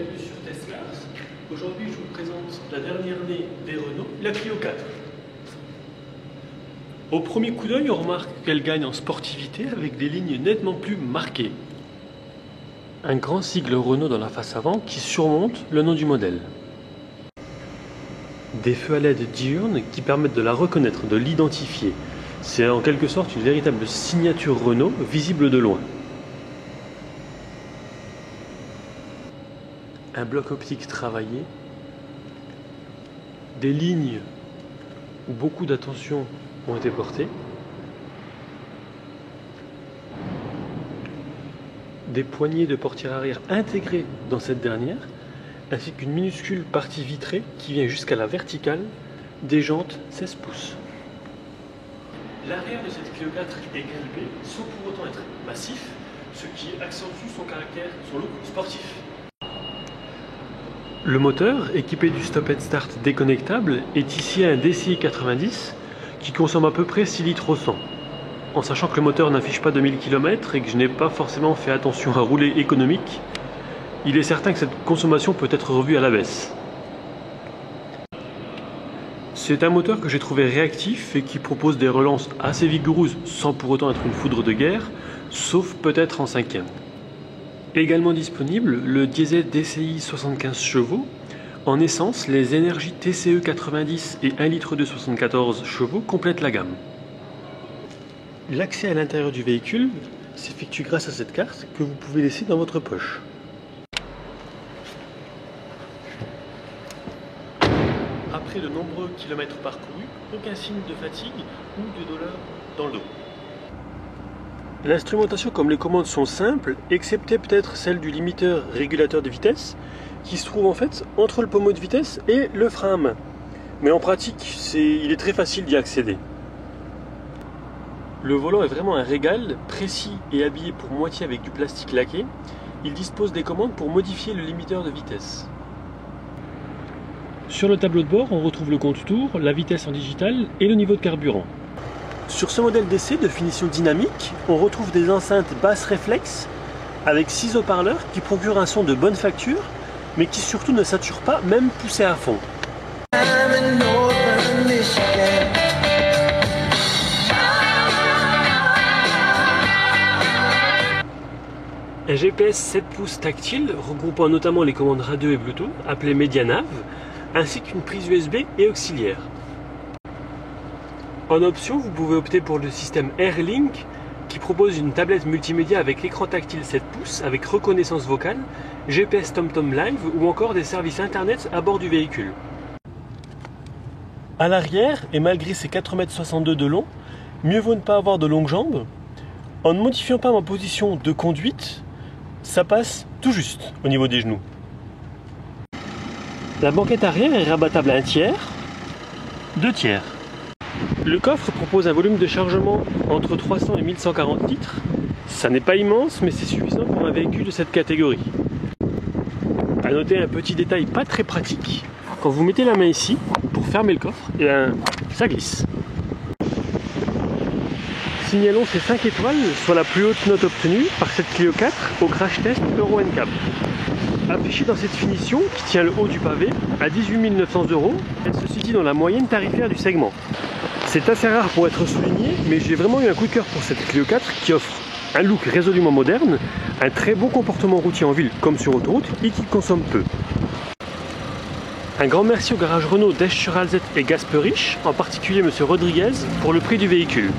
bienvenue sur Tesla. Aujourd'hui, je vous présente la dernière née des Renault, la Clio 4. Au premier coup d'œil, on remarque qu'elle gagne en sportivité avec des lignes nettement plus marquées. Un grand sigle Renault dans la face avant qui surmonte le nom du modèle. Des feux à LED diurnes qui permettent de la reconnaître, de l'identifier. C'est en quelque sorte une véritable signature Renault visible de loin. Un bloc optique travaillé, des lignes où beaucoup d'attention ont été portées, des poignées de portière arrière intégrées dans cette dernière, ainsi qu'une minuscule partie vitrée qui vient jusqu'à la verticale, des jantes 16 pouces. L'arrière de cette Clio 4 est grippé sans pour autant être massif, ce qui accentue son caractère, son look sportif. Le moteur, équipé du stop and start déconnectable, est ici un DCI 90 qui consomme à peu près 6 litres au 100. En sachant que le moteur n'affiche pas 2000 km et que je n'ai pas forcément fait attention à rouler économique, il est certain que cette consommation peut être revue à la baisse. C'est un moteur que j'ai trouvé réactif et qui propose des relances assez vigoureuses sans pour autant être une foudre de guerre, sauf peut-être en cinquième. Également disponible, le diesel DCI 75 chevaux, en essence les énergies TCE 90 et 1 litre de 74 chevaux complètent la gamme. L'accès à l'intérieur du véhicule s'effectue grâce à cette carte que vous pouvez laisser dans votre poche. Après de nombreux kilomètres parcourus, aucun signe de fatigue ou de douleur dans le dos. L'instrumentation comme les commandes sont simples, excepté peut-être celle du limiteur régulateur de vitesse, qui se trouve en fait entre le pommeau de vitesse et le frein à main. Mais en pratique, il est très facile d'y accéder. Le volant est vraiment un régal, précis et habillé pour moitié avec du plastique laqué. Il dispose des commandes pour modifier le limiteur de vitesse. Sur le tableau de bord, on retrouve le compte tours, la vitesse en digital et le niveau de carburant. Sur ce modèle d'essai de finition dynamique, on retrouve des enceintes basses réflexes avec 6 haut-parleurs qui procurent un son de bonne facture, mais qui surtout ne saturent pas, même poussé à fond. Un GPS 7 pouces tactile regroupant notamment les commandes radio et Bluetooth, appelées MediaNav, ainsi qu'une prise USB et auxiliaire. En option, vous pouvez opter pour le système AirLink qui propose une tablette multimédia avec écran tactile 7 pouces avec reconnaissance vocale, GPS TomTom Live ou encore des services internet à bord du véhicule. À l'arrière, et malgré ses 4,62 m de long, mieux vaut ne pas avoir de longues jambes. En ne modifiant pas ma position de conduite, ça passe tout juste au niveau des genoux. La banquette arrière est rabattable à 1 tiers, 2 tiers. Le coffre propose un volume de chargement entre 300 et 1140 litres. Ça n'est pas immense, mais c'est suffisant pour un véhicule de cette catégorie. A noter un petit détail pas très pratique. Quand vous mettez la main ici, pour fermer le coffre, et ça glisse. Signalons ces 5 étoiles, soit la plus haute note obtenue par cette Clio 4 au crash test Euro NCAP. Affichée dans cette finition, qui tient le haut du pavé, à 18 900 €, elle se situe dans la moyenne tarifaire du segment. C'est assez rare pour être souligné, mais j'ai vraiment eu un coup de cœur pour cette Clio 4 qui offre un look résolument moderne, un très bon comportement routier en ville comme sur autoroute et qui consomme peu. Un grand merci au garage Renault d'Esch-sur-Alzette et Gasperich, en particulier M. Rodriguez, pour le prix du véhicule.